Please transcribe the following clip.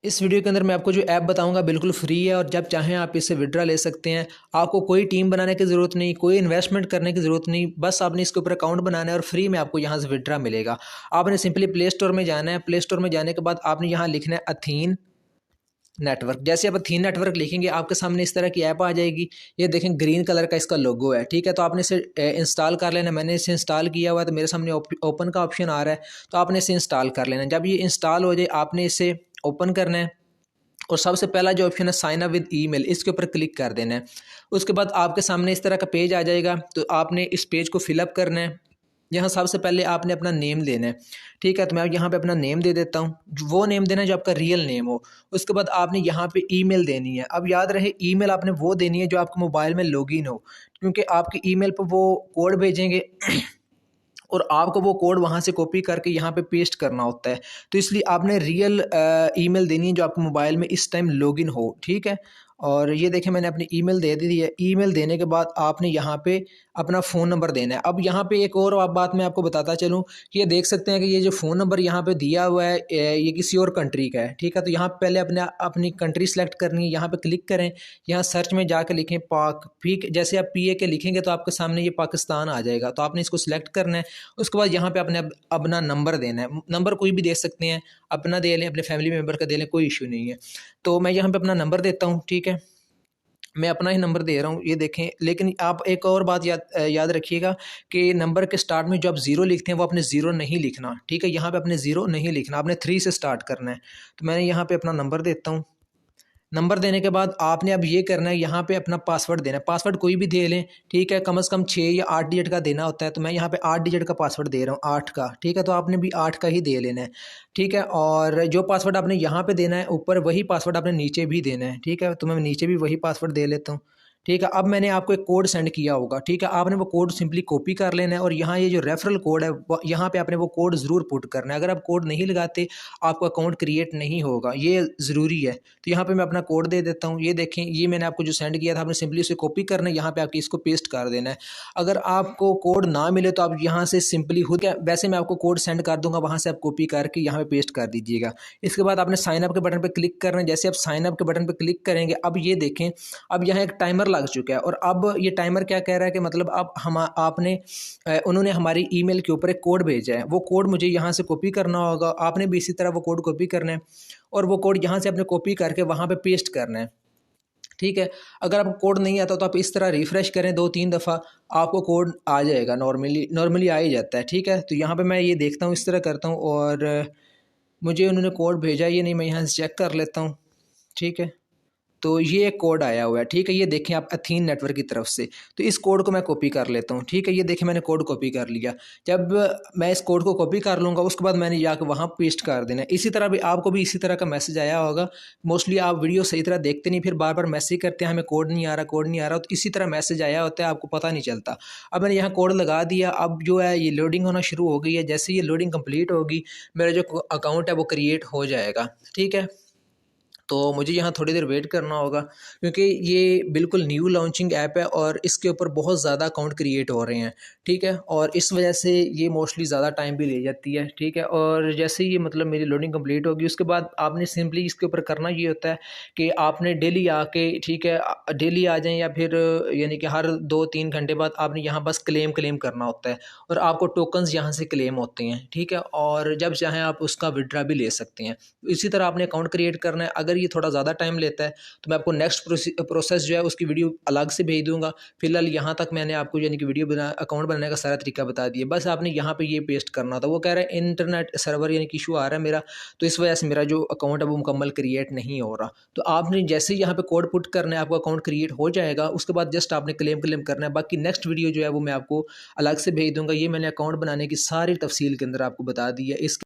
इस वीडियो के अंदर मैं आपको जो ऐप बताऊंगा बिल्कुल फ्री है और जब चाहें आप इससे विड्रा ले सकते हैं। आपको कोई टीम बनाने की ज़रूरत नहीं, कोई इन्वेस्टमेंट करने की ज़रूरत नहीं, बस आपने इसके ऊपर अकाउंट बनाना है और फ्री में आपको यहाँ से विड्रा मिलेगा। आपने सिंपली प्ले स्टोर में जाना है। प्ले स्टोर में जाने के बाद आपने यहाँ लिखना है अथीन नेटवर्क। जैसे आप अथीन नेटवर्क लिखेंगे आपके सामने इस तरह की ऐप आ जाएगी। ये देखें ग्रीन कलर का इसका लोगो है, ठीक है। तो आपने इसे इंस्टॉल कर लेना। मैंने इसे इंस्टॉल किया हुआ है तो मेरे सामने ओपन का ऑप्शन आ रहा है, तो आपने इसे इंस्टॉल कर लेना। जब ये इंस्टॉल हो जाए आपने इसे ओपन करना है और सबसे पहला जो ऑप्शन है साइन अप विद ईमेल, इसके ऊपर क्लिक कर देना है। उसके बाद आपके सामने इस तरह का पेज आ जाएगा, तो आपने इस पेज को फिलअप करना है। यहाँ सबसे पहले आपने अपना नेम देना है, ठीक है। तो मैं यहाँ पे अपना नेम दे देता हूँ, वो नेम देना है जो आपका रियल नेम हो। उसके बाद आपने यहाँ पे ईमेल देनी है। अब याद रहे ईमेल आपने वो देनी है जो आपके मोबाइल में लॉगिन हो, क्योंकि आपकी ईमेल पर वो कोड भेजेंगे और आपको वो कोड वहाँ से कॉपी करके यहाँ पे पेस्ट करना होता है। तो इसलिए आपने रियल ईमेल देनी है जो आपके मोबाइल में इस टाइम लॉगिन हो, ठीक है। और ये देखें मैंने अपनी ईमेल दे दी है। ईमेल देने के बाद आपने यहाँ पे अपना फ़ोन नंबर देना है। अब यहाँ पे एक और बात मैं आपको बताता चलूँ कि ये देख सकते हैं कि ये जो फ़ोन नंबर यहाँ पे दिया हुआ है ये किसी और कंट्री का है, ठीक है। तो यहाँ पे पहले अपनी कंट्री सेलेक्ट करनी है। यहाँ पे क्लिक करें, यहाँ सर्च में जाकर लिखें पाक, ठीक। जैसे आप PA के लिखेंगे तो आपके सामने ये पाकिस्तान आ जाएगा, तो आपने इसको सिलेक्ट करना है। उसके बाद यहाँ पे अपने अपना नंबर देना है। नंबर कोई भी दे सकते हैं, अपना दे लें, अपने फैमिली मेम्बर का दे लें, कोई इशू नहीं है। तो मैं यहाँ पे अपना नंबर देता हूँ, ठीक है। मैं अपना ही नंबर दे रहा हूँ, ये देखें। लेकिन आप एक और बात याद रखिएगा कि नंबर के स्टार्ट में जो आप ज़ीरो लिखते हैं वो आपने ज़ीरो नहीं लिखना, ठीक है। यहाँ पे आपने ज़ीरो नहीं लिखना, आपने 3 से स्टार्ट करना है। तो मैंने यहाँ पे अपना नंबर देता हूँ। नंबर देने के बाद आपने अब ये करना है, यहाँ पे अपना पासवर्ड देना है। पासवर्ड कोई भी दे लें, ठीक है। कम से कम 6 या 8 डिजिट का देना होता है, तो मैं यहाँ पे 8 डिजिट का पासवर्ड दे रहा हूँ, 8 का, ठीक है। तो आपने भी 8 का ही दे लेना है, ठीक है। और जो पासवर्ड आपने यहाँ पे देना है ऊपर, वही पासवर्ड आपने नीचे भी देना है, ठीक है। तो मैं नीचे भी वही पासवर्ड दे लेता हूँ, ठीक है। अब मैंने आपको एक कोड सेंड किया होगा, ठीक है। आपने वो कोड सिंपली कॉपी कर लेना है और यहाँ ये जो रेफरल कोड है यहाँ पे आपने वो कोड ज़रूर पुट करना है। अगर आप कोड नहीं लगाते आपका अकाउंट क्रिएट नहीं होगा, ये ज़रूरी है। तो यहाँ पे मैं अपना कोड दे देता हूँ। ये देखें, ये मैंने आपको जो सेंड किया था, आपने सिंपली उसे कॉपी करना है, यहाँ पे आपकी इसको पेस्ट कर देना है। अगर आपको कोड ना मिले तो आप यहाँ से सिंपली खुद, वैसे मैं आपको कोड सेंड कर दूंगा, वहाँ से आप कॉपी करके यहाँ पे पेस्ट कर दीजिएगा। इसके बाद आपने साइन अप के बटन पर क्लिक करना है। जैसे आप साइन अप के बटन पर क्लिक करेंगे, अब ये देखें, अब यहाँ एक टाइमर लग चुका है। और अब ये टाइमर क्या कह रहा है कि मतलब अब हम आपने उन्होंने हमारी ईमेल के ऊपर एक कोड भेजा है, वो कोड मुझे यहाँ से कॉपी करना होगा। आपने भी इसी तरह वो कोड कॉपी करना है और वो कोड यहाँ से आपने कॉपी करके वहाँ पे पेस्ट करना है, ठीक है। अगर आपको कोड नहीं आता तो आप इस तरह रिफ़्रेश करें 2-3 दफ़ा, आपको कोड आ जाएगा। नॉर्मली आ ही जाता है, ठीक है। तो यहाँ पे मैं ये देखता हूँ, इस तरह करता हूँ और मुझे उन्होंने कोड भेजा ये नहीं, मैं यहाँ से चेक कर लेता हूँ, ठीक है। तो ये एक कोड आया हुआ है, ठीक है। ये देखें आप अथीन नेटवर्क की तरफ से, तो इस कोड को मैं कॉपी कर लेता हूँ, ठीक है। ये देखें मैंने कोड कॉपी कर लिया। जब मैं इस कोड को कॉपी कर लूँगा उसके बाद मैंने जाकर वहाँ पेस्ट कर देना है। इसी तरह भी आपको भी इसी तरह का मैसेज आया होगा। मोस्टली आप वीडियो सही तरह देखते नहीं, फिर बार बार मैसेज करते हैं हमें कोड नहीं आ रहा, कोड नहीं आ रहा, तो इसी तरह मैसेज आया होता है, आपको पता नहीं चलता। अब मैंने यहाँ कोड लगा दिया। अब जो है ये लोडिंग होना शुरू हो गई है। जैसे ये लोडिंग कंप्लीट होगी मेरा जो अकाउंट है वो क्रिएट हो जाएगा, ठीक है। तो मुझे यहाँ थोड़ी देर वेट करना होगा क्योंकि ये बिल्कुल न्यू लॉन्चिंग ऐप है और इसके ऊपर बहुत ज़्यादा अकाउंट क्रिएट हो रहे हैं, ठीक है। और इस वजह से ये मोस्टली ज़्यादा टाइम भी ले जाती है, ठीक है। और जैसे ये मतलब मेरी लोडिंग कंप्लीट होगी उसके बाद आपने सिंपली इसके ऊपर करना ये होता है कि आपने डेली आके, ठीक है, डेली आ जाएँ या फिर यानी कि हर 2-3 घंटे बाद आपने यहाँ बस क्लेम करना होता है और आपको टोकन्स यहाँ से क्लेम होते हैं, ठीक है। और जब चाहें आप उसका विड्रा भी ले सकते हैं। इसी तरह आपने अकाउंट क्रिएट करना है। अगर ये थोड़ा ज़्यादा टाइम लेता है तो मैं आपको नेक्स्ट प्रोसेस जो है उसकी वीडियो अलग से भेज दूंगा। फिलहाल यहाँ तक मैंने आपको यानी कि अकाउंट बनाने का सारा तरीका बता दिया। बस आपने यहाँ पे ये पेस्ट करना था। वो कह रहा है इंटरनेट सर्वर यानी कि इशू आ रहा है मेरा, तो इस वजह से मेरा जो अकाउंट है वो मुकम्मल क्रिएट नहीं हो रहा। तो आपने जैसे ही यहाँ पे कोड पुट करना है आपका अकाउंट क्रिएट हो जाएगा। उसके बाद जस्ट आपने क्लेम करना है। बाकी नेक्स्ट वीडियो जो है वो मैं आपको अलग से भेज दूंगा। ये मैंने अकाउंट बनाने की सारी तफसील के अंदर आपको बता दी है। इस